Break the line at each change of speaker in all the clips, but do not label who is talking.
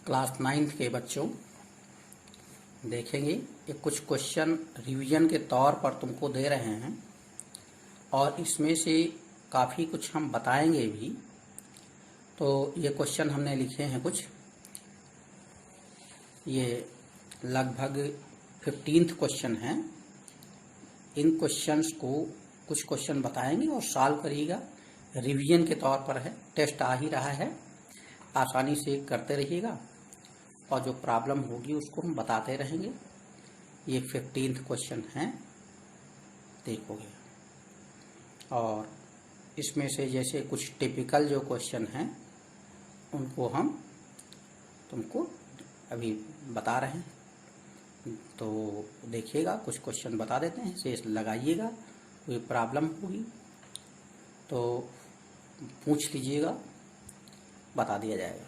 Class 9th के बच्चों देखेंगे। ये कुछ क्वेश्चन रिवीजन के तौर पर तुमको दे रहे हैं और इसमें से काफ़ी कुछ हम बताएंगे भी। तो ये क्वेश्चन हमने लिखे हैं कुछ, ये लगभग 15th क्वेश्चन हैं। इन क्वेश्चंस को कुछ क्वेश्चन बताएंगे और सॉल्व करिएगा। रिवीजन के तौर पर है, टेस्ट आ ही रहा है, आसानी से करते रहिएगा और जो प्रॉब्लम होगी उसको हम बताते रहेंगे। ये 15th क्वेश्चन हैं, देखोगे। और इसमें से जैसे कुछ टिपिकल जो क्वेश्चन हैं उनको हम तुमको अभी बता रहे हैं। तो देखिएगा, कुछ क्वेश्चन बता देते हैं, शेष लगाइएगा। कोई प्रॉब्लम होगी तो पूछ लीजिएगा, बता दिया जाएगा।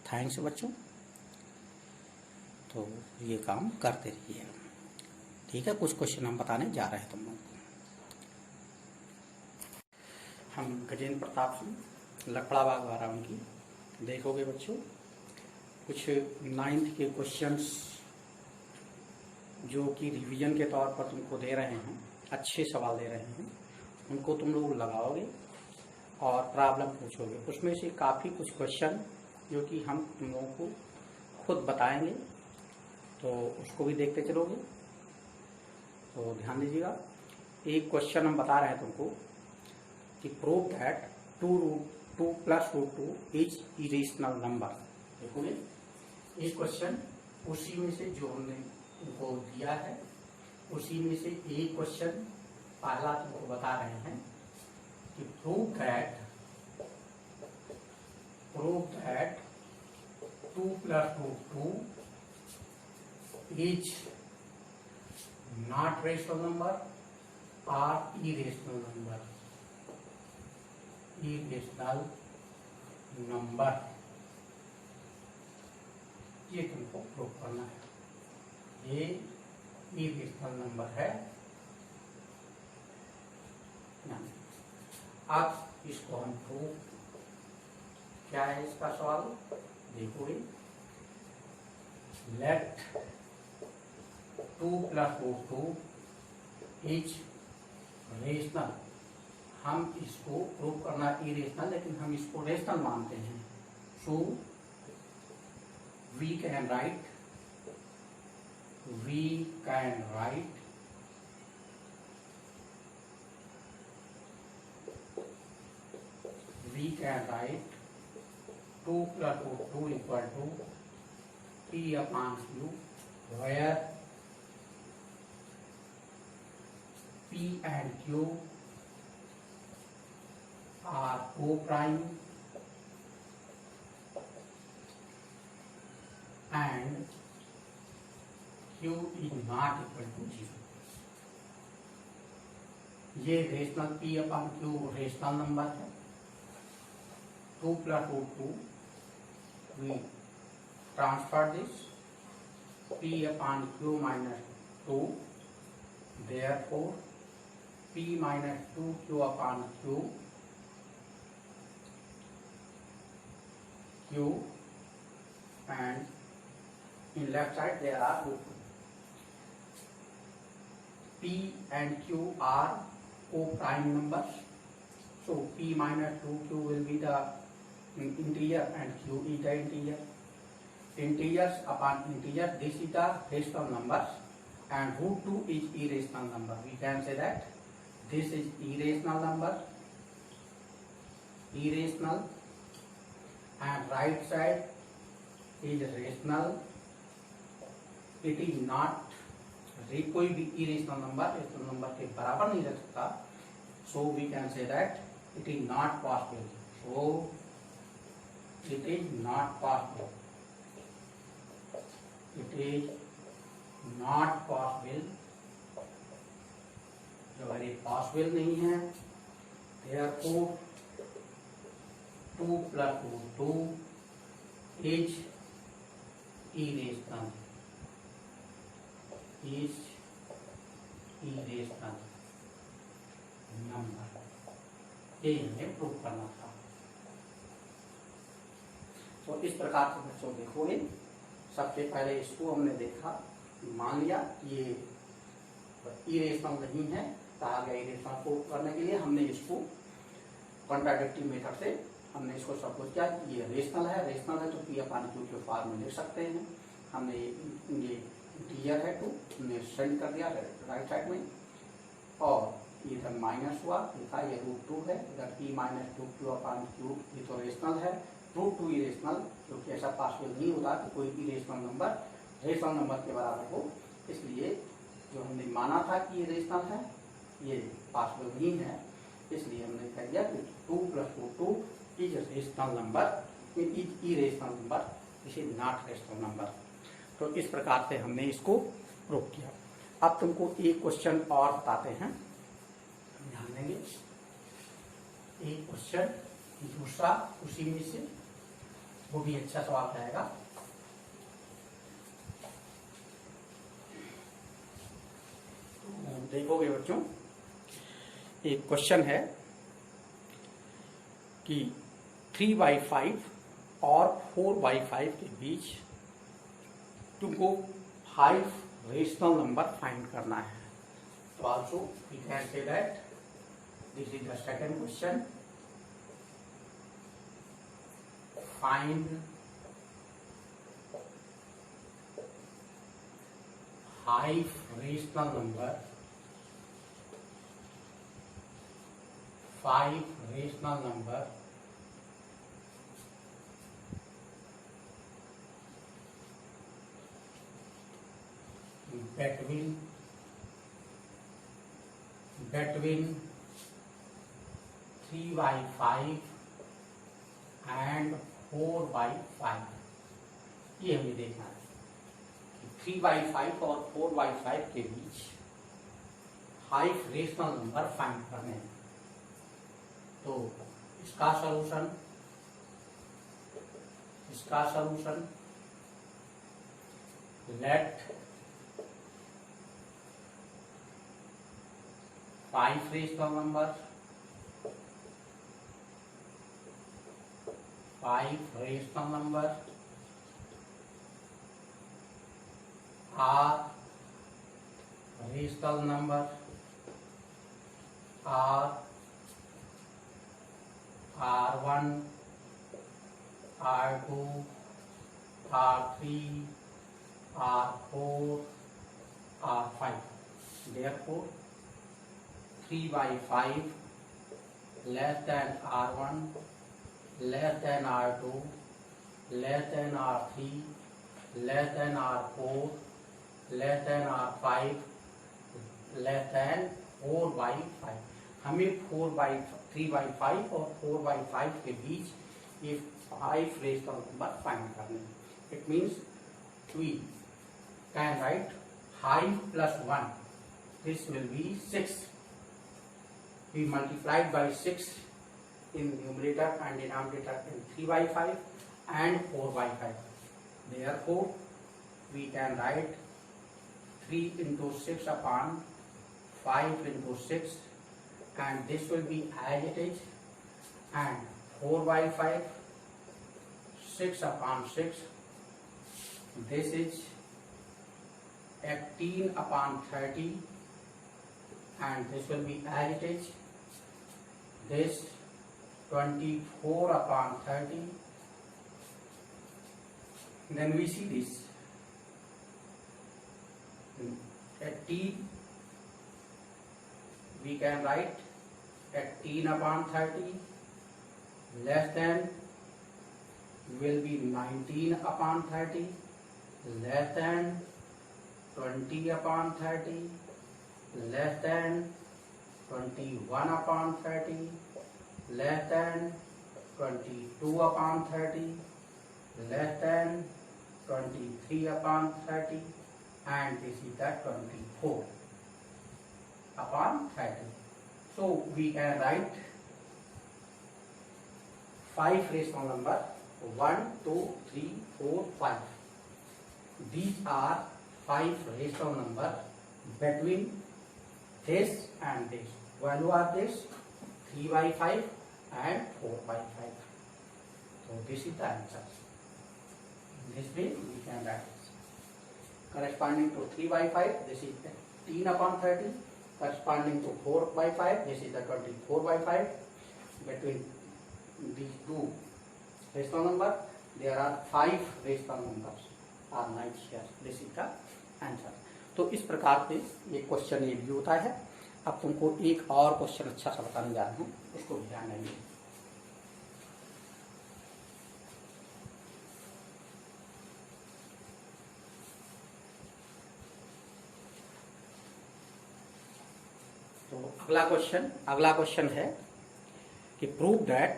थैंक्स बच्चों। तो ये काम करते रहिएगा, ठीक है। कुछ क्वेश्चन हम बताने जा रहे हैं तुम लोगों को। हम गजेंद्र प्रताप सिंह, लकड़ाबाग वाला उनकी देखोगे बच्चों। कुछ 9th के क्वेश्चंस जो कि रिवीजन के तौर पर तुमको दे रहे हैं, अच्छे सवाल दे रहे हैं, उनको तुम लोग लगाओगे और प्रॉब्लम पूछोगे। उसमें से काफ़ी कुछ क्वेश्चन जो कि हम तुम लोगों को खुद बताएंगे, तो उसको भी देखते चलोगे। तो ध्यान दीजिएगा। एक क्वेश्चन हम बता रहे हैं तुमको कि prove that 2 + √2 is irrational number. देखोगे एक क्वेश्चन उसी में से जो हमने तुमको दिया है, उसी में से एक क्वेश्चन पहला तुमको बता रहे हैं कि prove that 2 + √2 is not rational number और इरेशनल नंबर। इरेशनल नंबर ये तुमको प्रूव करना है। ये इरेशनल नंबर है। अब इसको हम प्रूव, क्या है इसका सवाल देखोगे। Let 2 + √2 is rational. हम इसको प्रूव करना इरेशनल, लेकिन हम इसको रेशनल मानते हैं। सो we can write (2 + √2 = P/Q, where P and Q are co-prime and Q is not equal to 0। ये रेशनल P/Q रेशनल नंबर है। 2 + √2 we transfer this P/Q - 2, therefore P - 2Q/Q Q, and in left side there are √2. P and Q are co-prime numbers, so P - 2Q will be the integer and Q is the integer. Integers upon integer, this is the rational numbers, and √2 is irrational number. We can say that this is irrational number, irrational, and right side is rational। It is not, कोई भी irrational number rational number के बराबर नहीं रख सकता। So we can say that it is not possible. So it is not possible, it is not possible, जो है possible नहीं है। Therefore 2 + √2 is irrational, is irrational number। ये हमें प्रूव करना था। तो इस प्रकार से बच्चों देखोगे, सबसे पहले इसको हमने देखा, मान लिया ये इरेशनल नहीं है, कहा गया इरेशनल को करने के लिए हमने इसको कॉन्ट्राडिक्टिव मेथड से हमने इसको सब कुछ किया। ये रेशनल है तो पी अपान क्यू के फॉर्म में लिख सकते हैं। हमने ये इंटीजर है 2, हमने सेंड कर दिया राइट साइड में, और इधर माइनस हुआ, लिखा ये √2 है, इधर p माइनस 2 क्यू अपान क्यू, ये तो रेशनल है, √2 इरेशनल, क्योंकि ऐसा पॉसिबल नहीं होता कि कोई इरेशनल नंबर रेशनल नंबर के बराबर हो, इसलिए जो हमने माना था कि ये रेशनल है ये पॉसिबल नहीं है, इसलिए हमने कह दिया कि 2 + √2 is rational number, is irrational number, is not rational number. तो इस प्रकार से हमने इसको प्रूव किया। अब तुमको एक क्वेश्चन और बताते हैं, ध्यान देंगे। एक क्वेश्चन दूसरा उसी में से, वो भी अच्छा सवाल रहेगा। देखोगे बच्चों, एक क्वेश्चन है कि 3/5 और 4/5 के बीच तुमको 5 रेशनल नंबर फाइंड करना है। तो also we can say that this is the second question, find 5 rational number, 5 rational number between 3/5 and 4/5। ये हमें देखना है कि 3/5 और 4/5 के बीच 5 रेशनल नंबर फाइंड करने हैं। तो इसका solution let 5 rational number, 5 rational number are rational number are R1, R2, R3, R4, R5। Therefore 3/5 less than R1, less than R2, less than R3, less than R4, less than R5, less than 4/5। हमें 3/5 और 4/5 के बीच ये 5 rational number find करने हैं। It means we can write 5 + 1, this will be 6। We multiplied by 6 in numerator and denominator in 3/5 and 4/5. Therefore, we can write 3 × 6 upon 5 × 6, and this will be as it is, and 4/5 6 upon 6, this is 18 upon 30, and this will be as it is, this 24 upon 30. Then we see this 18, we can write 18 upon 30 less than will be 19 upon 30 less than 20 upon 30 less than 21 upon 30 less than 22 upon 30 less than 23 upon 30, and this is the 24 upon 30. So we can write 5 rational number 1, 2, 3, 4, 5. These are 5 rational number between this and this. Value are this 3/5 and 4/5. So this is the answer. This way we can write corresponding to 3 by 5, this is 18 upon 30, corresponding to 4 by 5, this is the 24 by 5. Between these two rational number there are 5 rational numbers are 9 here. This is the answer. तो इस प्रकार से ये question ये भी होता है। अब तुमको एक और क्वेश्चन अच्छा सा बताने जा रहा हूँ, उसको भी ध्यान देंगे। तो अगला क्वेश्चन है कि प्रूव दैट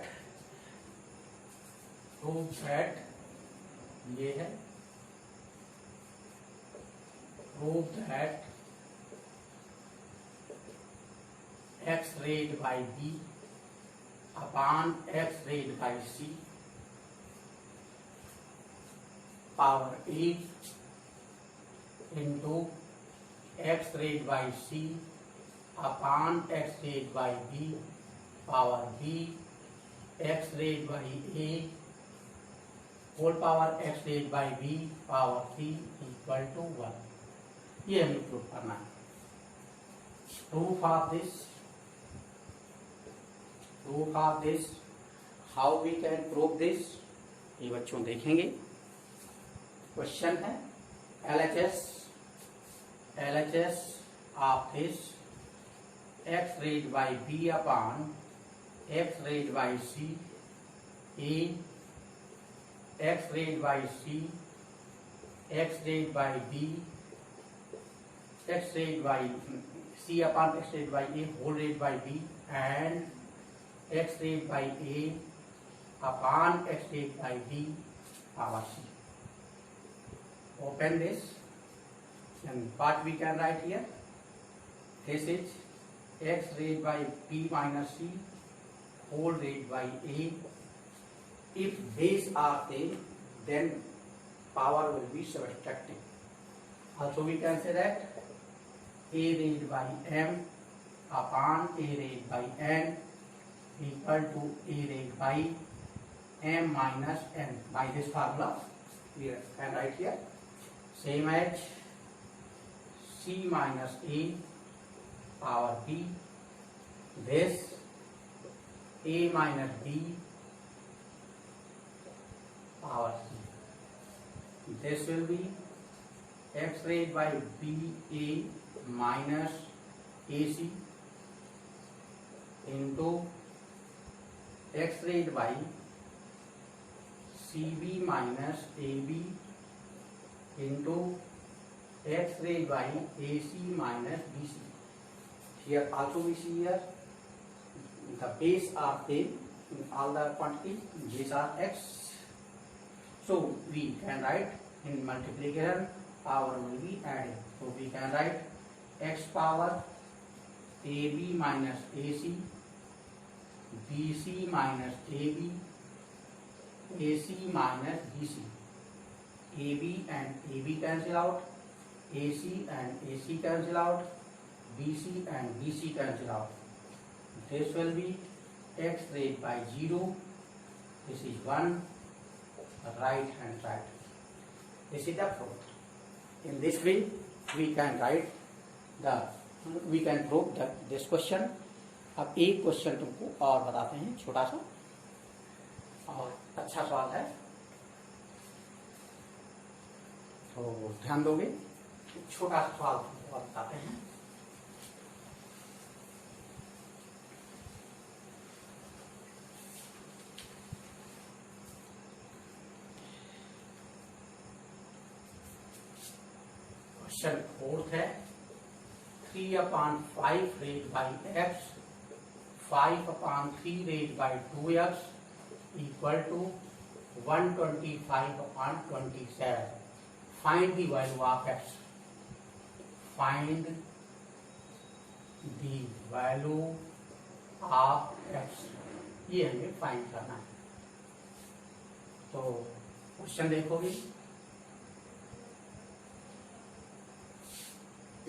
ये है prove that x raised by b upon x raised by c power a into x raised by c upon x raised by b power b x raised by a whole power x raised by b power c equal to 1। ये हमें prove करना है। Proof of this, how we can prove this, ये बच्चों देखेंगे। Question है LHS of this x raised by b upon x raised by c a x raised by c x raised by b x raised by c upon x raised by a whole raised by b and x raised by a upon x raised by b power c. Open this and what we can write here? This is x raised by b minus c whole raised by a. If base are same, then power will be subtracting. Also we can say that a raised by m upon a raised by n equal to a raised by m minus n. By this formula we can write here same as c minus a power b, this a minus b power c. This will be x raised by b a minus ac into x raised by cb minus ab into x raised by ac minus bc. Here also we see here the base are same in all the quantities, these are x. So we can write in multiplication power will be added. So we can write x power ab minus ac, bc minus ab, ac minus bc. ab and ab cancel out, ac and ac cancel out, bc and bc cancel out. This will be x raised by 0, this is 1, right hand side. This is the proof. In this way we can write we can prove this question. अब एक question तुमको और बताते हैं, छोटा सा और अच्छा सवाल है, तो ध्यान दोगे। छोटा सा सवाल तुमको और बताते हैं। क्वेश्चन 4 है 3 upon 5 raised by x 5 upon 3 raised by 2x equal to 125 upon 27. Find the value of x. Find the value of x. ये हमें फाइंड करना है। तो क्वेश्चन देखोगे,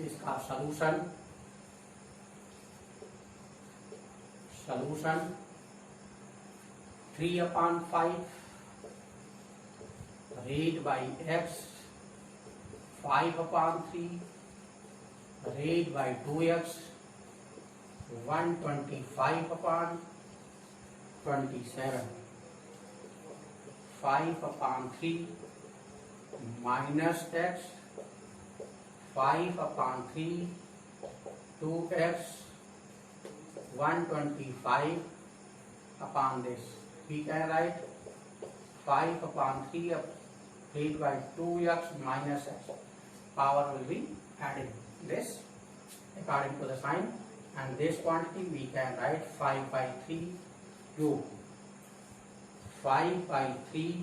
इसका solution 3 upon 5 red by x 5/3 red by 2x 125/27 5/3 minus x 5/3 2x 125 upon this. We can write 5/3 divided by 2x minus x. Power will be added this according to the sign, and this quantity we can write 5/3 cube. 5/3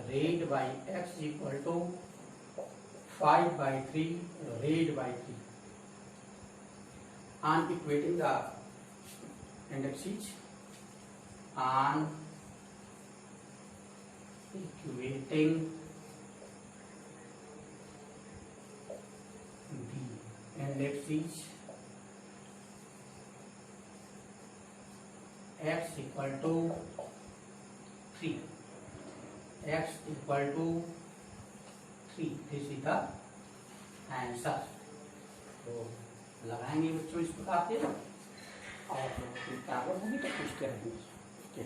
raised by x equal to 5/3 raised by 3. On equating the indices, on equating the indices, x equal to 3, x equal to 3. This is the answer. तो लगाएंगे बच्चों इस प्रकार से, और किताबों में भी तो पूछते रहेंगे।